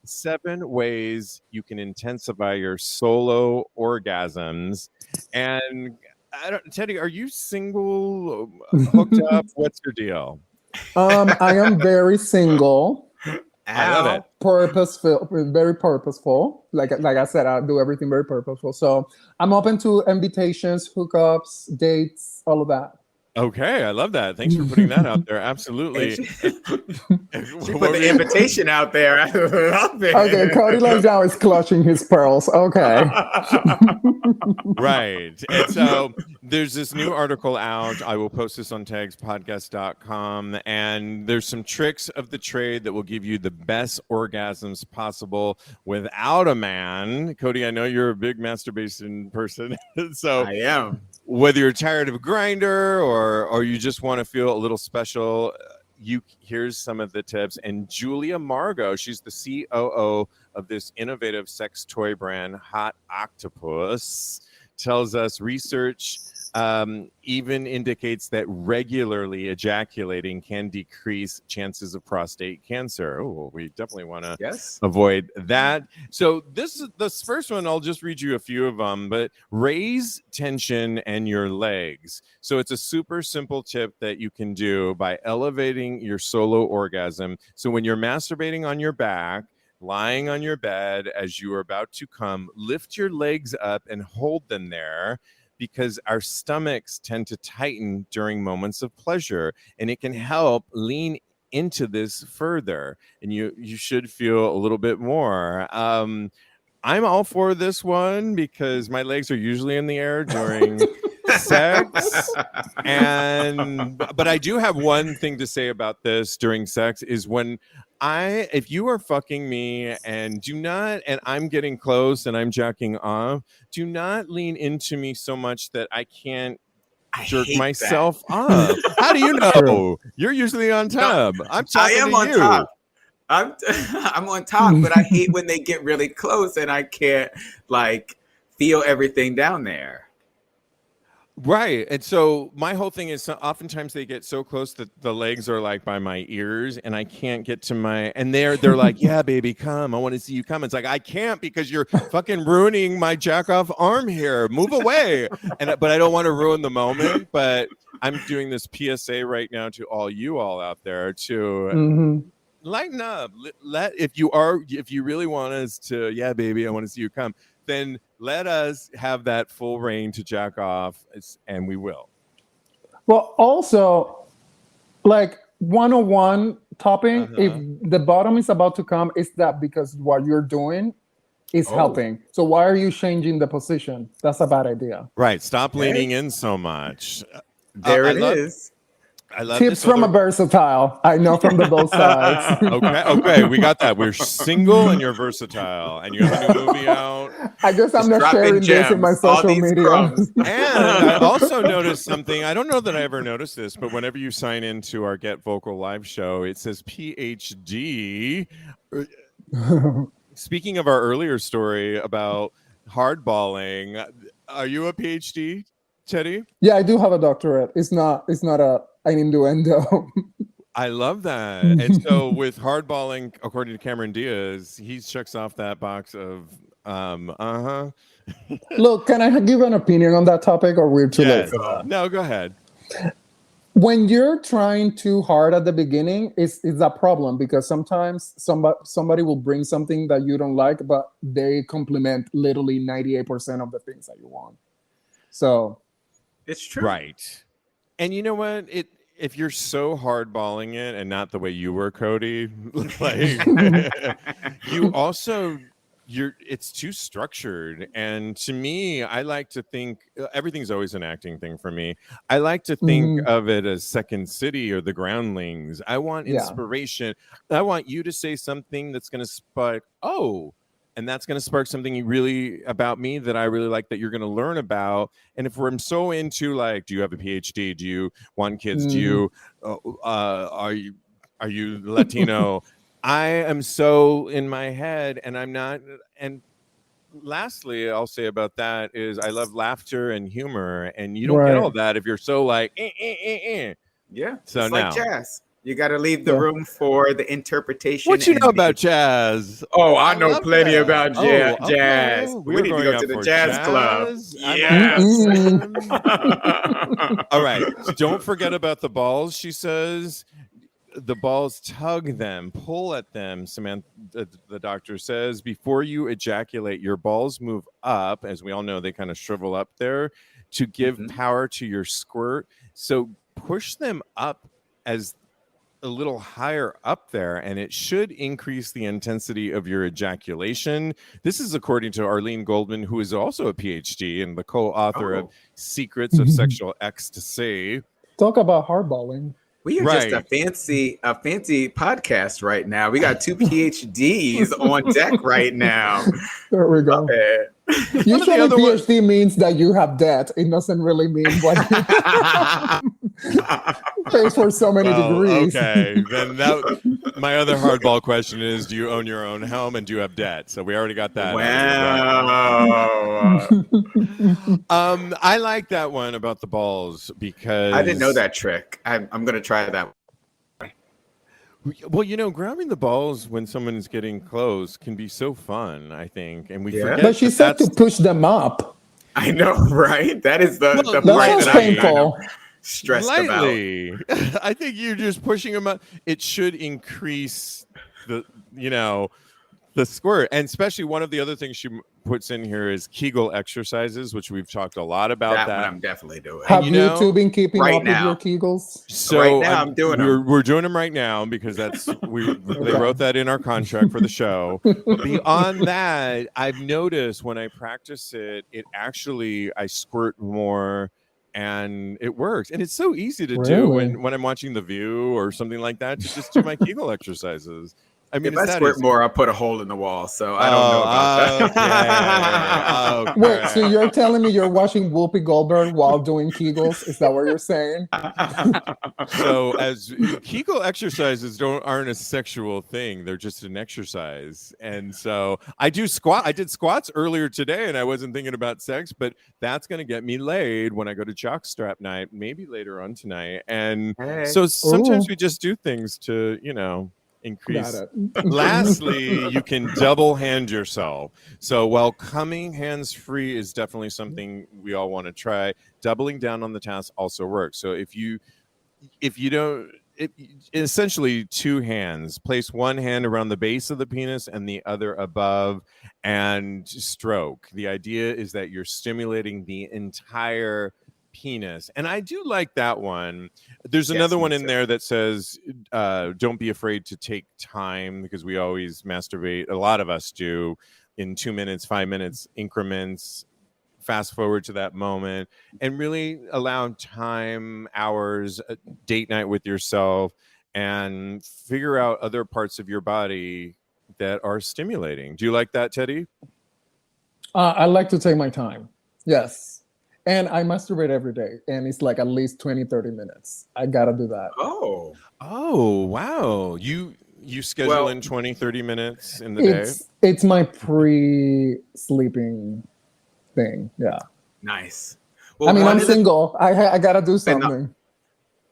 7 ways you can intensify your solo orgasms. And Teddy, are you single, hooked up? What's your deal? I am very single. I love it. Purposeful, very purposeful. Like I said, I do everything very purposeful. So I'm open to invitations, hookups, dates, all of that. Okay, I love that. Thanks for putting that out there. Absolutely. She put the invitation out there. I love it. Okay, Kodi now is clutching his pearls. Okay. Right. And so there's this new article out. I will post this on TAGSPodcast.com. And there's some tricks of the trade that will give you the best orgasms possible without a man. Kodi, I know you're a big masturbation person. So I am. Whether you're tired of Grindr or you just want to feel a little special, here's some of the tips. And Julia Margot, she's the COO of this innovative sex toy brand, Hot Octopus, tells us research even indicates that regularly ejaculating can decrease chances of prostate cancer. Oh, we definitely want to avoid that. So this first one, I'll just read you a few of them, but raise tension in your legs. So it's a super simple tip that you can do by elevating your solo orgasm. So when you're masturbating on your back, lying on your bed as you are about to come, lift your legs up and hold them there, because our stomachs tend to tighten during moments of pleasure, and it can help lean into this further, and you should feel a little bit more. I'm all for this one because my legs are usually in the air during sex, but I do have one thing to say about this during sex is if you are fucking me and I'm getting close and I'm jacking off, do not lean into me so much that I can't jerk myself up. How do you know? True. You're usually on top. I'm talking I am to on you. top. I'm on top, but I hate when they get really close and I can't like feel everything down there. Right. And so my whole thing is oftentimes they get so close that the legs are like by my ears and I can't get to and they're like, yeah, baby, come. I want to see you come. It's like, I can't because you're fucking ruining my jack off arm here. Move away. But I don't want to ruin the moment. But I'm doing this PSA right now to all you all out there to lighten up. If you really want us to, yeah, baby, I want to see you come, then let us have that full reign to jack off, and we will. Well, also, like 101 topping, if the bottom is about to come, is that because what you're doing is helping. So why are you changing the position? That's a bad idea. Right. Stop leaning in so much. There it is. I love tips from a versatile. I know from the both sides. Okay, we got that. We're single and you're versatile, and you have a new movie out. I guess I'm not sharing this in my social media. And I also noticed something. I don't know that I ever noticed this, but whenever you sign into our Get Vocal live show, it says PhD. Speaking of our earlier story about hardballing, are you a PhD, Teddy? Yeah, I do have a doctorate. It's not an innuendo. I love that. And so with hardballing, according to Cameron Diaz, he checks off that box of Look, can I give an opinion on that topic, or we're too late for that? No, go ahead. When you're trying too hard at the beginning, it's a problem, because sometimes somebody will bring something that you don't like, but they complement literally 98% of the things that you want. So it's true. Right. And you know what? If you're so hardballing it and not the way you were, Kodi, like it's too structured. And to me, I like to think everything's always an acting thing for me. I like to think of it as Second City or The Groundlings. I want inspiration. I want you to say something that's going to spark, and that's going to spark something really about me that I really like, that you're going to learn about. And if I'm so into, like, do you have a PhD? Do you want kids? Do you are you Latino? I am so in my head, and I'm not. And lastly, I'll say about that is I love laughter and humor, and you don't get all that if you're so like. Yeah, so it's now, like jazz. You got to leave the room for the interpretation. What you know about jazz? Oh, I know plenty about jazz. Okay. We need to go to the jazz club. Yes. All right. Don't forget about the balls, she says. The balls, tug them, pull at them, Samantha, the doctor says. Before you ejaculate, your balls move up. As we all know, they kind of shrivel up there to give power to your squirt. So push them up as a little higher up there, and it should increase the intensity of your ejaculation. This is according to Arlene Goldman, who is also a PhD and the co-author of Secrets of Sexual Ecstasy. Talk about hardballing. We are just a fancy podcast right now. We got 2 PhDs on deck right now. There we go. Usually PhD means that you have debt. It doesn't really mean what pays for so many degrees. Okay, then my other hardball question is, do you own your own home and do you have debt? So we already got that. Wow. I like that one about the balls because I didn't know that trick. I'm going to try that. Well, grabbing the balls when someone is getting close can be so fun, I think. And we forget. But she said to push them up. I know, right? That is the part that painful. I'm stressed about. I think you're just pushing them up. It should increase the squirt. And especially one of the other things she puts in here is Kegel exercises, which we've talked a lot about. That I'm definitely doing. Have you two been keeping up with your Kegels? So right now I'm doing them. We're doing them right now because they wrote that in our contract for the show. Beyond that, I've noticed when I practice it, I squirt more. And it works. And it's so easy to do when I'm watching The View or something like that, to just do my Kegel exercises. I mean, if I squirt more, I'll put a hole in the wall. So I don't know about that. Okay. Wait, so you're telling me you're watching Whoopi Goldberg while doing Kegels? Is that what you're saying? So as Kegel exercises aren't a sexual thing. They're just an exercise. And so I did squats earlier today and I wasn't thinking about sex, but that's going to get me laid when I go to jockstrap night, maybe later on tonight. And so sometimes we just do things to, increase. Lastly, you can double hand yourself. So while coming hands free is definitely something we all want to try, doubling down on the task also works. So if you don't, essentially 2 hands, place one hand around the base of the penis and the other above and stroke. The idea is that you're stimulating the entire penis. And I do like that one. There's another one in there that says don't be afraid to take time, because we always masturbate, a lot of us do, in 2 minutes, 5 minutes increments. Fast forward to that moment and really allow time, hours, a date night with yourself, and figure out other parts of your body that are stimulating. Do you like that, Teddy? I like to take my time. Yes. And I masturbate every day, and it's like at least 20, 30 minutes. I got to do that. Oh, wow. You schedule in 20, 30 minutes in the day? It's my pre-sleeping thing. Yeah. Nice. Well, I mean, I'm single. I got to do something.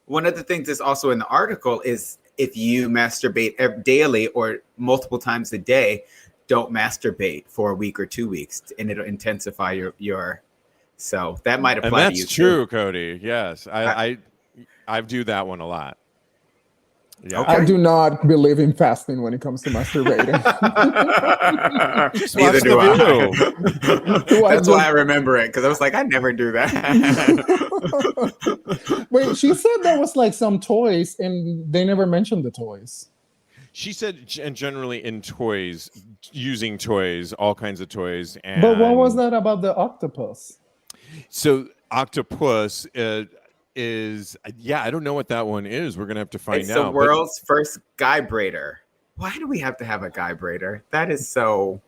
One of the things that's also in the article is if you masturbate daily or multiple times a day, don't masturbate for a week or 2 weeks, and it'll intensify your so that might apply to you. That's true, Kodi. Yes. I do that one a lot. Yeah. Okay. I do not believe in fasting when it comes to masturbating. Neither do I. That's why I remember it, because I was like, I never do that. Wait, she said there was like some toys, and they never mentioned the toys. She said, and generally in toys, using toys, all kinds of toys. And but what was that about the octopus? So octopus is, I don't know what that one is. We're gonna have to find out. It's the world's first guy braider. Why do we have to have a guy braider? That is so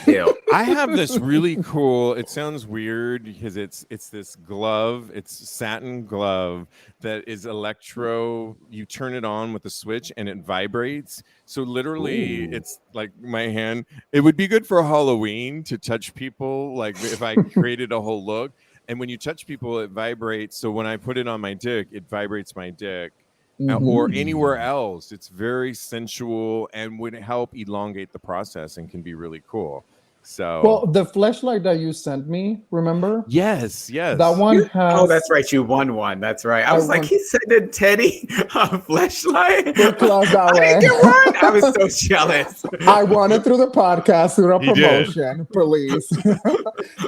ill. I have this really cool, it sounds weird because it's this glove, it's satin glove that is electro. You turn it on with a switch and it vibrates. So literally it's like my hand. It would be good for Halloween to touch people, like if I created a whole look. And when you touch people, it vibrates. So when I put it on my dick, it vibrates my dick. Or anywhere else. It's very sensual and would help elongate the process and can be really cool. So, well, the fleshlight that you sent me, remember? Yes. That one has. Oh, that's right. You won one. That's right. I was like, he sent Teddy a fleshlight. I didn't get one. I was so jealous. I won it through the podcast, through a promotion, please.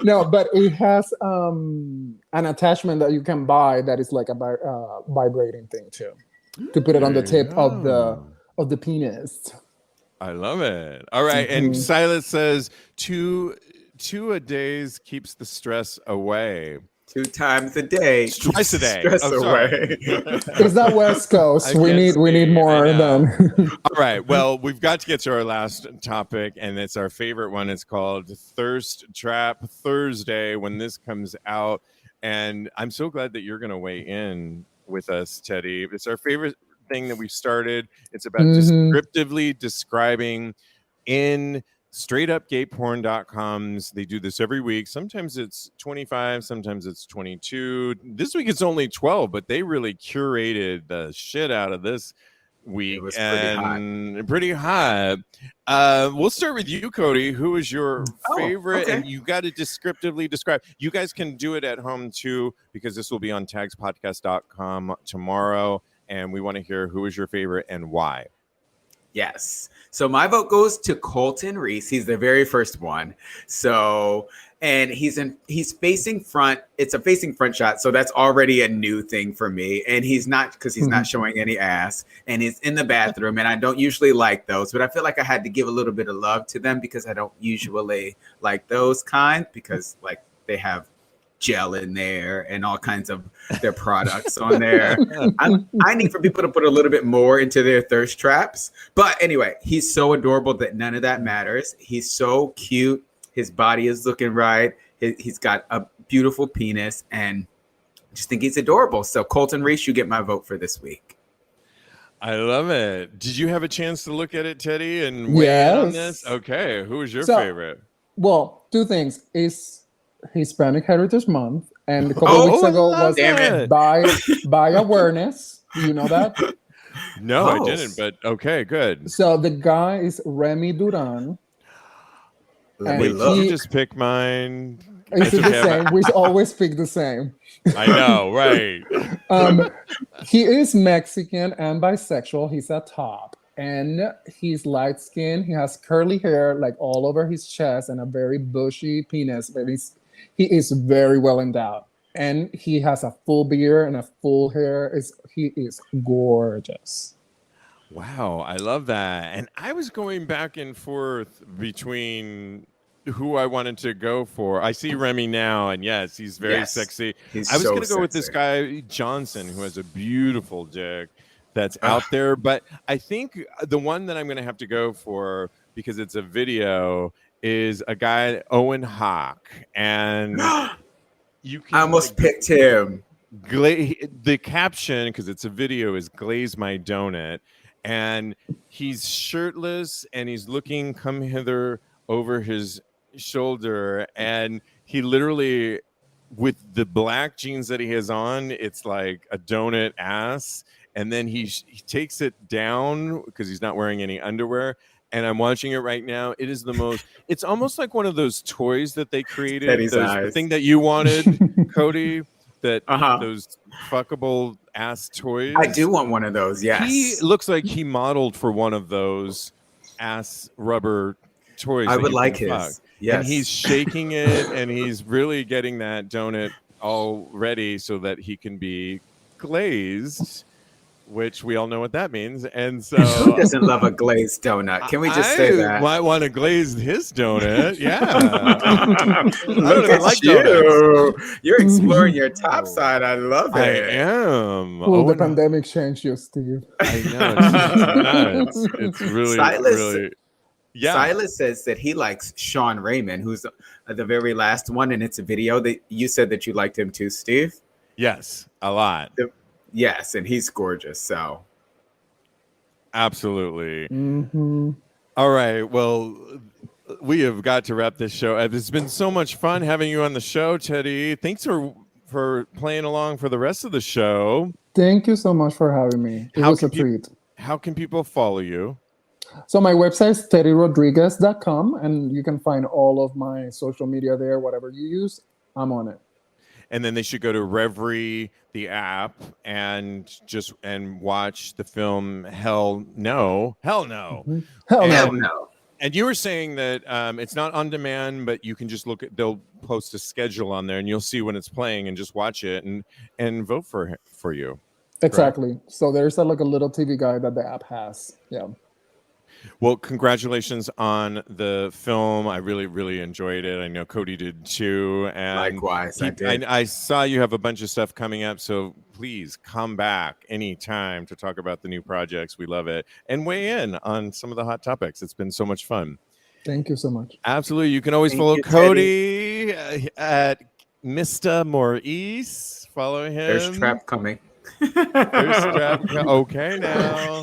No, but it has an attachment that you can buy that is like a vibrating thing too, to put it on the tip of the penis. I love it. All right. And Silas says 2 a days keeps the stress away. 2 times a day. Twice a day. Stress away. Is that West Coast? We need more than. All right. Well, we've got to get to our last topic, and it's our favorite one. It's called Thirst Trap Thursday when this comes out. And I'm so glad that you're going to weigh in with us, Teddy. It's our favorite thing that we started. It's about descriptively describing in straightupgayporn.coms. They do this every week. Sometimes it's 25, sometimes it's 22. This week it's only 12, but they really curated the shit out of this week. It was pretty hot. We'll start with you, Kodi. Who is your favorite? Okay. And you got to descriptively describe. You guys can do it at home too, because this will be on TAGSPodcast.com tomorrow. And we want to hear who is your favorite and why. Yes. So my vote goes to Colton Reese. He's the very first one. So, and he's facing front. It's a facing front shot. So that's already a new thing for me. And he's not, because he's not showing any ass, and he's in the bathroom. And I don't usually like those, but I feel like I had to give a little bit of love to them because I don't usually like those kind, because like they have gel in there and all kinds of their products on there. I need for people to put a little bit more into their thirst traps. But anyway, he's so adorable that none of that matters. He's so cute. His body is looking right. He's got a beautiful penis, and I just think he's adorable. So Colton Reese, you get my vote for this week. I love it. Did you have a chance to look at it, Teddy, and weigh in on this? Okay. Who was your favorite? Well, two things. It's Hispanic Heritage Month, and a couple weeks ago was by awareness. Do you know that? No, I didn't, but okay, good. So the guy is Remy Duran. Wait, did you just pick mine? Is it the same? We always pick the same. I know, right? He is Mexican and bisexual. He's a top, and he's light skinned. He has curly hair like all over his chest and a very bushy penis. But he is very well endowed, and he has a full beard and a full hair. He is gorgeous. Wow, I love that. And I was going back and forth between who I wanted to go for. I see Remy now, and yes, he's very sexy. I was going to go with this guy, Johnson, who has a beautiful dick that's out there. But I think the one that I'm going to have to go for, because it's a video, is a guy, Owen Hawk. And you can I almost picked him. The caption, because it's a video, is "Glaze my donut." And he's shirtless, and he's looking come hither over his shoulder, and he literally, with the black jeans that he has on, it's like a donut ass, and then he takes it down because he's not wearing any underwear, and I'm watching it right now. It is the most, it's almost like one of those toys that they created, the thing that you wanted, Kodi, that those fuckable ass toys. I do want one of those. Yes, he looks like he modeled for one of those ass rubber toys. I would like his. Fuck. Yes, and he's shaking it, and he's really getting that donut all ready so that he can be glazed, which we all know what that means. And so, who doesn't love a glazed donut? Can we just say that? I might want to glaze his donut. Yeah. Look at you. You're exploring your top side. I love it. I am. Well, the pandemic changed you, Steve. I know. It's really, really. Yeah. Silas says that he likes Sean Raymond, who's the very last one, and it's a video that you said that you liked him too, Steve. Yes, a lot. Yes, and he's gorgeous. So, absolutely. Mm-hmm. All right. Well, we have got to wrap this show. It's been so much fun having you on the show, Teddy. Thanks for playing along for the rest of the show. Thank you so much for having me. It was a treat. How can people follow you? So my website is teddyrodriguez.com, and you can find all of my social media there. Whatever you use, I'm on it. And then they should go to Reverie, the app, and watch the film Hell No. Mm-hmm. Hell No. And you were saying that it's not on demand, but you can just they'll post a schedule on there, and you'll see when it's playing, and just watch it and vote for you. Exactly. Correct? So there's a little TV guide that the app has. Yeah. Well, congratulations on the film. I really, really enjoyed it. I know Kodi did too. And likewise, I did. I saw you have a bunch of stuff coming up, so please come back anytime to talk about the new projects. We love it. And weigh in on some of the hot topics. It's been so much fun. Thank you so much. Absolutely. You can always follow Kodi at Mr. Maurice. Follow him. There's trap coming. Okay now.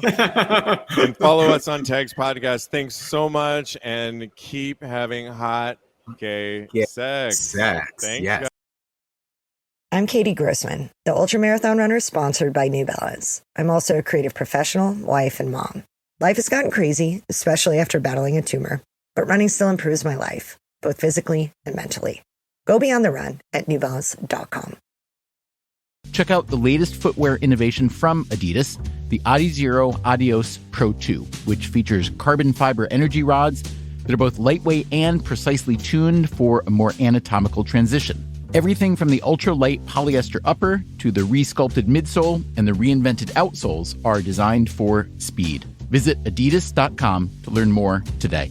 And follow us on TAGSPodcast. Thanks so much, and keep having hot gay sex. Thanks, yes. I'm Katie Grossman, the ultramarathon runner sponsored by New Balance. I'm also a creative professional, wife, and mom. Life has gotten crazy, especially after battling a tumor, but running still improves my life, both physically and mentally. Go beyond the run at newbalance.com. Check out the latest footwear innovation from Adidas, the Adizero Adios Pro 2, which features carbon fiber energy rods that are both lightweight and precisely tuned for a more anatomical transition. Everything from the ultra-light polyester upper to the re-sculpted midsole and the reinvented outsoles are designed for speed. Visit adidas.com to learn more today.